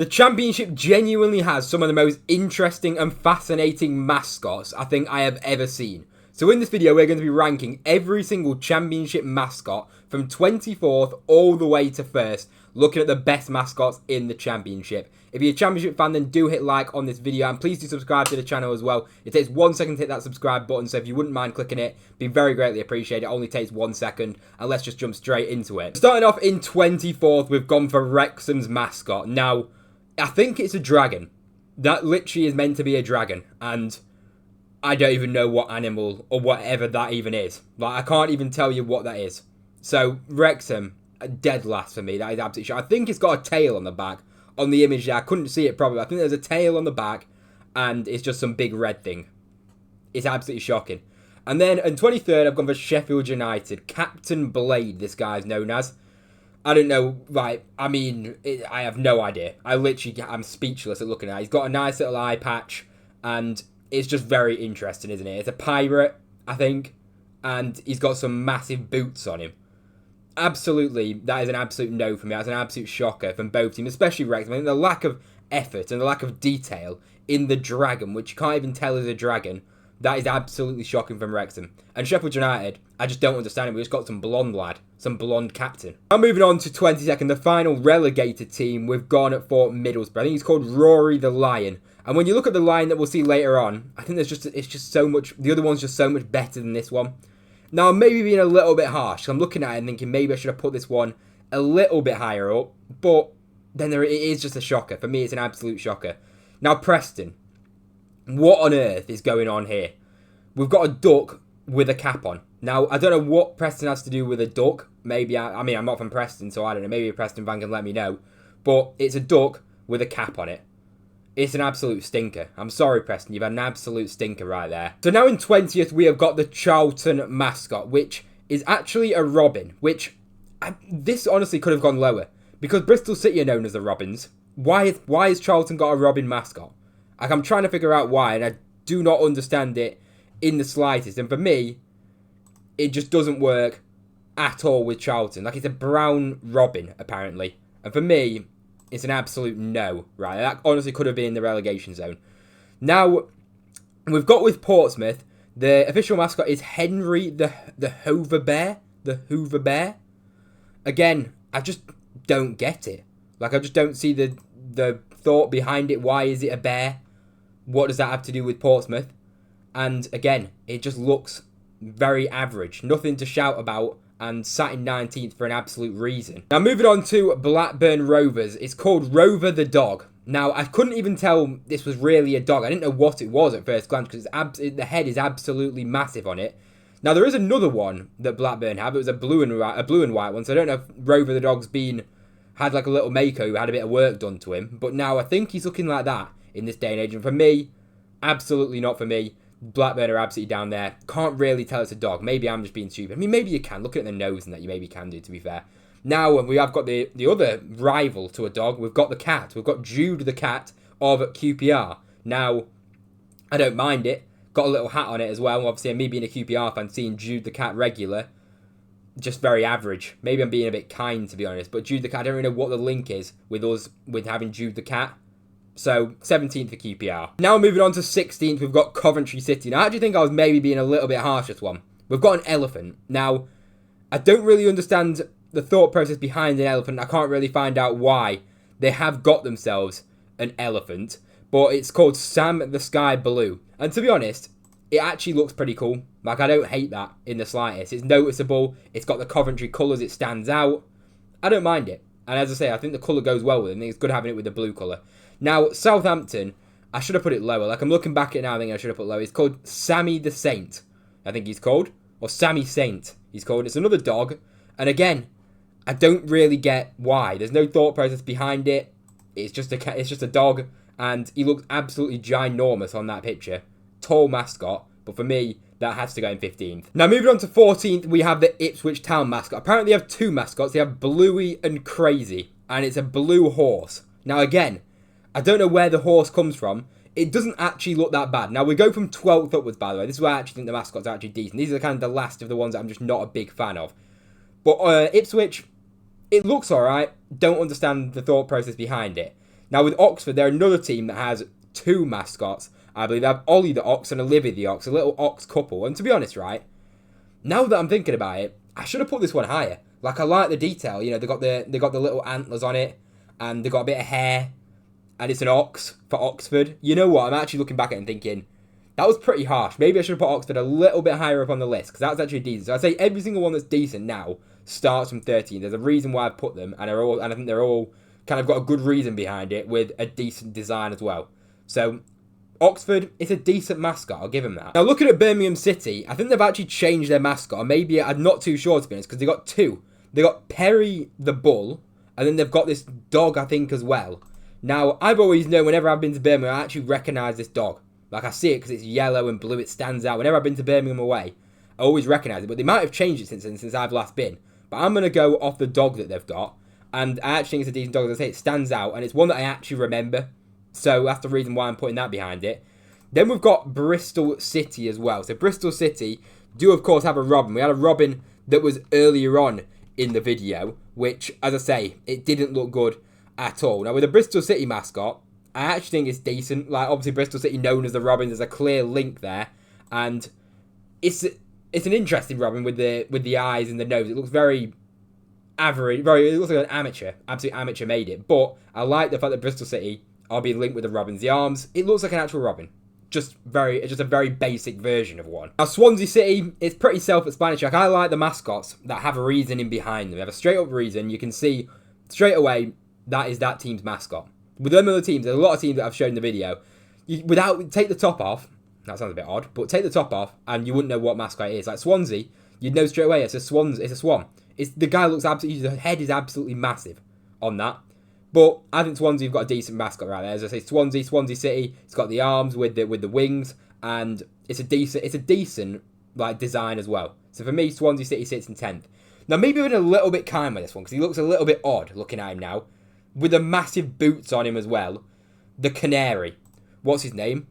The Championship genuinely has some of the most interesting and fascinating mascots I think I have ever seen. So in this video, we're going to be ranking every single Championship mascot from 24th all the way to 1st, looking at the best mascots in the Championship. If you're a Championship fan, then do hit like on this video, and please do subscribe to the channel as well. It takes 1 second to hit that subscribe button, so if you wouldn't mind clicking it, it'd be very greatly appreciated. It only takes 1 second, and let's just jump straight into it. Starting off in 24th, we've gone for Wrexham's mascot. Now, I think it's a dragon. That literally is meant to be a dragon, and I don't even know what animal or whatever that even is. Like, I can't even tell you what that is. So, Wrexham, dead last for me. That is absolutely shocking. I think it's got a tail on the back. On the image there, I couldn't see it properly. I think there's a tail on the back, and it's just some big red thing. It's absolutely shocking. And then, in 23rd, I've gone for Sheffield United. Captain Blade, this guy's known as. I don't know, right, I mean, I have no idea. I'm speechless at looking at it. He's got a nice little eye patch, and it's just very interesting, isn't it? It's a pirate, I think, and he's got some massive boots on him. Absolutely, that is an absolute no for me. That's an absolute shocker from both teams, especially Wrexham. I think the lack of effort and the lack of detail in the dragon, which you can't even tell is a dragon, that is absolutely shocking from Wrexham. And Sheffield United, I just don't understand it. We just got some blonde lad, some blonde captain. Now moving on to 22nd, the final relegated team, we've gone for Middlesbrough. I think he's called Rory the Lion. And when you look at the lion that we'll see later on, I think it's just so much, the other one's just so much better than this one. Now, I'm maybe being a little bit harsh. I'm looking at it and thinking maybe I should have put this one a little bit higher up. But then it is just a shocker. For me, it's an absolute shocker. Now, Preston. What on earth is going on here? We've got a duck with a cap on. Now, I don't know what Preston has to do with a duck. Maybe, I mean, I'm not from Preston, so I don't know. Maybe a Preston fan can let me know. But it's a duck with a cap on it. It's an absolute stinker. I'm sorry, Preston. You've had an absolute stinker right there. So now in 20th, we have got the Charlton mascot, which is actually a robin, which this honestly could have gone lower. Because Bristol City are known as the Robins. Why has Charlton got a robin mascot? Like, I'm trying to figure out why, and I do not understand it in the slightest. And for me, it just doesn't work at all with Charlton. Like, it's a brown robin, apparently. And for me, it's an absolute no, right? That honestly could have been in the relegation zone. Now, we've got with Portsmouth, the official mascot is Henry the Hoover Bear. The Hoover Bear. Again, I just don't get it. Like, I just don't see the thought behind it. Why is it a bear? What does that have to do with Portsmouth? And again, it just looks very average. Nothing to shout about. And sat in 19th for an absolute reason. Now moving on to Blackburn Rovers. It's called Rover the Dog. Now I couldn't even tell this was really a dog. I didn't know what it was at first glance because the head is absolutely massive on it. Now there is another one that Blackburn have. It was a blue and white one. So I don't know if Rover the Dog's had like a little makeover, had a bit of work done to him. But now I think he's looking like that in this day and age. And for me, absolutely not for me. Blackburn are absolutely down there. Can't really tell it's a dog. Maybe I'm just being stupid. I mean, maybe you can. Look at the nose and that you maybe can do, to be fair. Now, we have got the other rival to a dog. We've got the cat. We've got Jude the cat of QPR. Now, I don't mind it. Got a little hat on it as well. Obviously, me being a QPR fan, seeing Jude the cat regular, just very average. Maybe I'm being a bit kind, to be honest. But Jude the cat, I don't really know what the link is with having Jude the cat. So, 17th for QPR. Now moving on to 16th, we've got Coventry City. Now, I actually think I was maybe being a little bit harsh with one. We've got an elephant. Now, I don't really understand the thought process behind an elephant. I can't really find out why they have got themselves an elephant. But it's called Sam the Sky Blue. And to be honest, it actually looks pretty cool. Like, I don't hate that in the slightest. It's noticeable. It's got the Coventry colours. It stands out. I don't mind it. And as I say, I think the colour goes well with it. I think it's good having it with the blue colour. Now, Southampton, I should have put it lower. Like, I'm looking back at it now, I think I should have put it lower. It's called Sammy the Saint, I think he's called. Or Sammy Saint, he's called. It's another dog. And again, I don't really get why. There's no thought process behind it. It's just a dog. And he looks absolutely ginormous on that picture. Tall mascot. But for me, that has to go in 15th. Now, moving on to 14th, we have the Ipswich Town mascot. Apparently, they have two mascots. They have Bluey and Crazy. And it's a blue horse. Now, again, I don't know where the horse comes from. It doesn't actually look that bad. Now, we go from 12th upwards, by the way. This is where I actually think the mascots are actually decent. These are kind of the last of the ones that I'm just not a big fan of. But Ipswich, it looks alright. Don't understand the thought process behind it. Now with Oxford, they're another team that has 2 mascots. I believe they have Ollie the Ox and Olivia the Ox, a little ox couple. And to be honest, right, now that I'm thinking about it, I should have put this one higher. Like, I like the detail. You know, they got the little antlers on it, and they got a bit of hair, and it's an ox for Oxford. You know what? I'm actually looking back at it and thinking, that was pretty harsh. Maybe I should have put Oxford a little bit higher up on the list, because that was actually decent. So I'd say every single one that's decent now starts from 13. There's a reason why I've put them, and I think they're all kind of got a good reason behind it, with a decent design as well. So Oxford, it's a decent mascot, I'll give them that. Now looking at Birmingham City, I think they've actually changed their mascot, or maybe I'm not too sure to be honest, because they got 2. They got Perry the Bull, and then they've got this dog, I think, as well. Now, I've always known, whenever I've been to Birmingham, I actually recognise this dog. Like, I see it because it's yellow and blue, it stands out. Whenever I've been to Birmingham away, I always recognise it, but they might have changed it since I've last been. But I'm going to go off the dog that they've got, and I actually think it's a decent dog. As I say, it stands out, and it's one that I actually remember. So that's the reason why I'm putting that behind it. Then we've got Bristol City as well. So Bristol City do, of course, have a Robin. We had a Robin that was earlier on in the video, which, as I say, it didn't look good at all. Now, with the Bristol City mascot, I actually think it's decent. Like, obviously, Bristol City known as the Robin. There's a clear link there, and it's an interesting Robin with the eyes and the nose. It looks very average. It looks like an amateur. Absolute amateur made it. But I like the fact that Bristol City are being linked with the Robins. The arms, it looks like an actual Robin. Just a very basic version of one. Now, Swansea City, it's pretty self-explanatory. Like, I like the mascots that have a reasoning behind them. They have a straight-up reason. You can see straight away that is that team's mascot. With them other teams, there's a lot of teams that I've shown in the video. Take the top off. That sounds a bit odd, but take the top off, and you wouldn't know what mascot it is. Like Swansea, you'd know straight away it's a swan. The guy looks absolutely. The head is absolutely massive on that. But I think Swansea have got a decent mascot right there. As I say, Swansea City, it's got the arms with the wings, and it's a decent like design as well. So for me, Swansea City sits in 10th. Now maybe we're a little bit kind with this one, because he looks a little bit odd looking at him now, with the massive boots on him as well. The Canary, what's his name?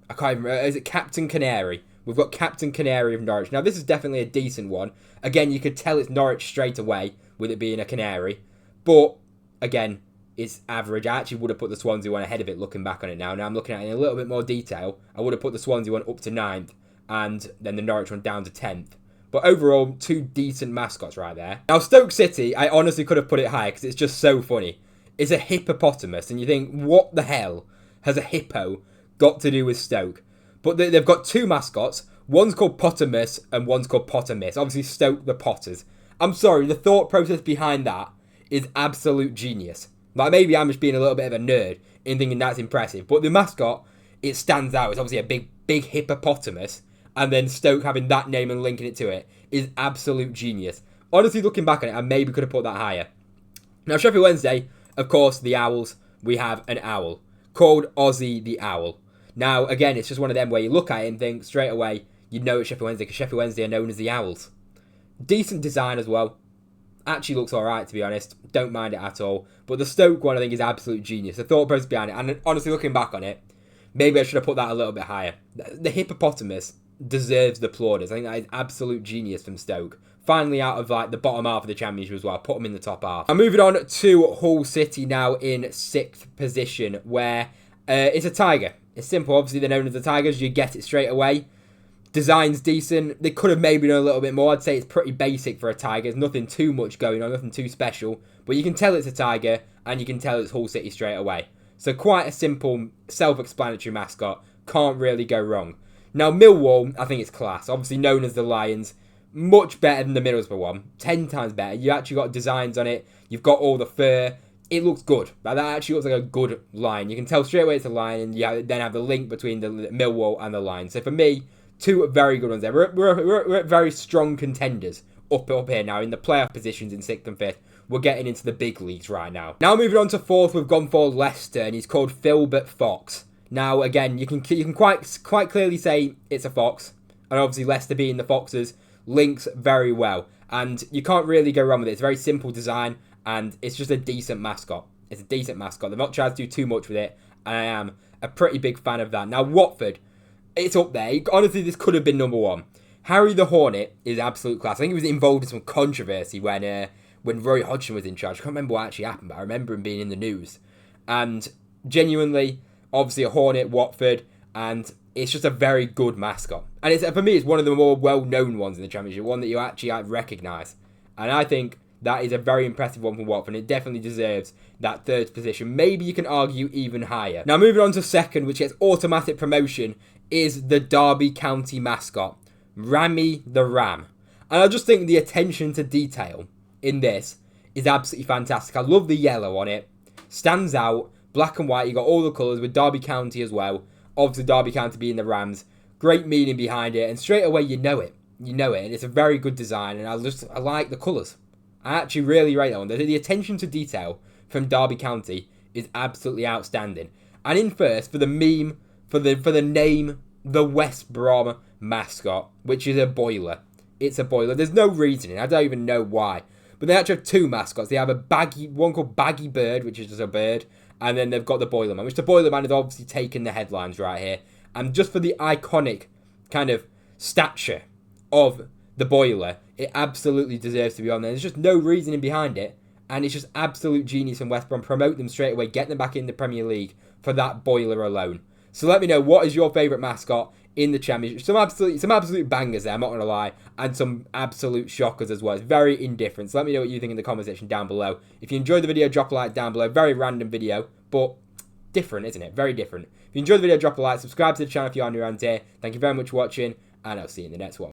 I can't even remember. Is it Captain Canary? We've got Captain Canary of Norwich. Now this is definitely a decent one. Again, you could tell it's Norwich straight away with it being a canary, but again, it's average. I actually would have put the Swansea one ahead of it looking back on it now. Now I'm looking at it in a little bit more detail. I would have put the Swansea one up to 9th and then the Norwich one down to 10th. But overall, 2 decent mascots right there. Now Stoke City, I honestly could have put it higher because it's just so funny. It's a hippopotamus, and you think, what the hell has a hippo got to do with Stoke? But they've got 2 mascots. One's called Pottermus and one's called Pottermiss. Obviously Stoke the Potters. I'm sorry, the thought process behind that is absolute genius. Like, maybe I'm just being a little bit of a nerd in thinking that's impressive. But the mascot, it stands out. It's obviously a big hippopotamus. And then Stoke having that name and linking it to it is absolute genius. Honestly, looking back on it, I maybe could have put that higher. Now, Sheffield Wednesday, of course, the Owls. We have an owl called Ozzy the Owl. Now, again, it's just one of them where you look at it and think straight away, you know it's Sheffield Wednesday, because Sheffield Wednesday are known as the Owls. Decent design as well. Actually looks alright, to be honest. Don't mind it at all. But the Stoke one, I think, is absolute genius. The thought process behind it. And honestly, looking back on it, maybe I should have put that a little bit higher. The hippopotamus deserves the plaudits. I think that is absolute genius from Stoke. Finally out of like the bottom half of the Championship as well. Put them in the top half. I'm moving on to Hull City now in 6th position, where it's a tiger. It's simple. Obviously, they're known as the Tigers. You get it straight away. Design's decent. They could have maybe done a little bit more. I'd say it's pretty basic for a tiger. There's nothing too much going on, nothing too special. But you can tell it's a tiger, and you can tell it's Hull City straight away. So quite a simple, self-explanatory mascot. Can't really go wrong. Now, Millwall, I think it's class. Obviously known as the Lions. Much better than the Middlesbrough one. 10 times better. You actually got designs on it. You've got all the fur. It looks good. Like, that actually looks like a good lion. You can tell straight away it's a lion, and you then have the link between the Millwall and the Lions. So for me, 2 very good ones there. We're at very strong contenders up here now in the playoff positions in 6th and 5th. We're getting into the big leagues right now. Now moving on to 4th, we've gone for Leicester, and he's called Filbert Fox. Now again, you can quite clearly say it's a fox, and obviously Leicester being the Foxes links very well, and you can't really go wrong with it. It's a very simple design, and it's just a decent mascot. It's a decent mascot. They've not tried to do too much with it, and I am a pretty big fan of that. Now Watford, it's up there. Honestly, this could have been number 1. Harry the Hornet is absolute class. I think he was involved in some controversy when Roy Hodgson was in charge. I can't remember what actually happened, but I remember him being in the news. And genuinely, obviously a Hornet, Watford, and it's just a very good mascot. And it's, for me, it's one of the more well-known ones in the Championship, one that you actually recognise. And I think that is a very impressive one from Watford, and it definitely deserves that third position. Maybe you can argue even higher. Now, moving on to second, which gets automatic promotion, is the Derby County mascot, Rammy the Ram. And I just think the attention to detail in this is absolutely fantastic. I love the yellow on it. Stands out, black and white. You got all the colours with Derby County as well. Obviously, Derby County being the Rams. Great meaning behind it, and straight away you know it. You know it, and it's a very good design, and I like the colours. I actually really rate that one. The attention to detail from Derby County is absolutely outstanding. And in first, for the meme, for the name, the West Brom mascot, which is a boiler. It's a boiler. There's no reasoning. I don't even know why. But they actually have two mascots. They have one called Baggy Bird, which is just a bird, and then they've got the Boiler Man, which the Boiler Man is obviously taking the headlines right here. And just for the iconic kind of stature of the Boiler, it absolutely deserves to be on there. There's just no reasoning behind it, and it's just absolute genius from West Brom. Promote them straight away, get them back in the Premier League for that Boiler alone. So let me know, what is your favourite mascot in the Championship? Some absolute bangers there, I'm not going to lie, and some absolute shockers as well. It's very indifferent. So let me know what you think in the comment section down below. If you enjoyed the video, drop a like down below. Very random video, but different, isn't it? Very different. If you enjoyed the video, drop a like. Subscribe to the channel if you are new around here. Thank you very much for watching, and I'll see you in the next one.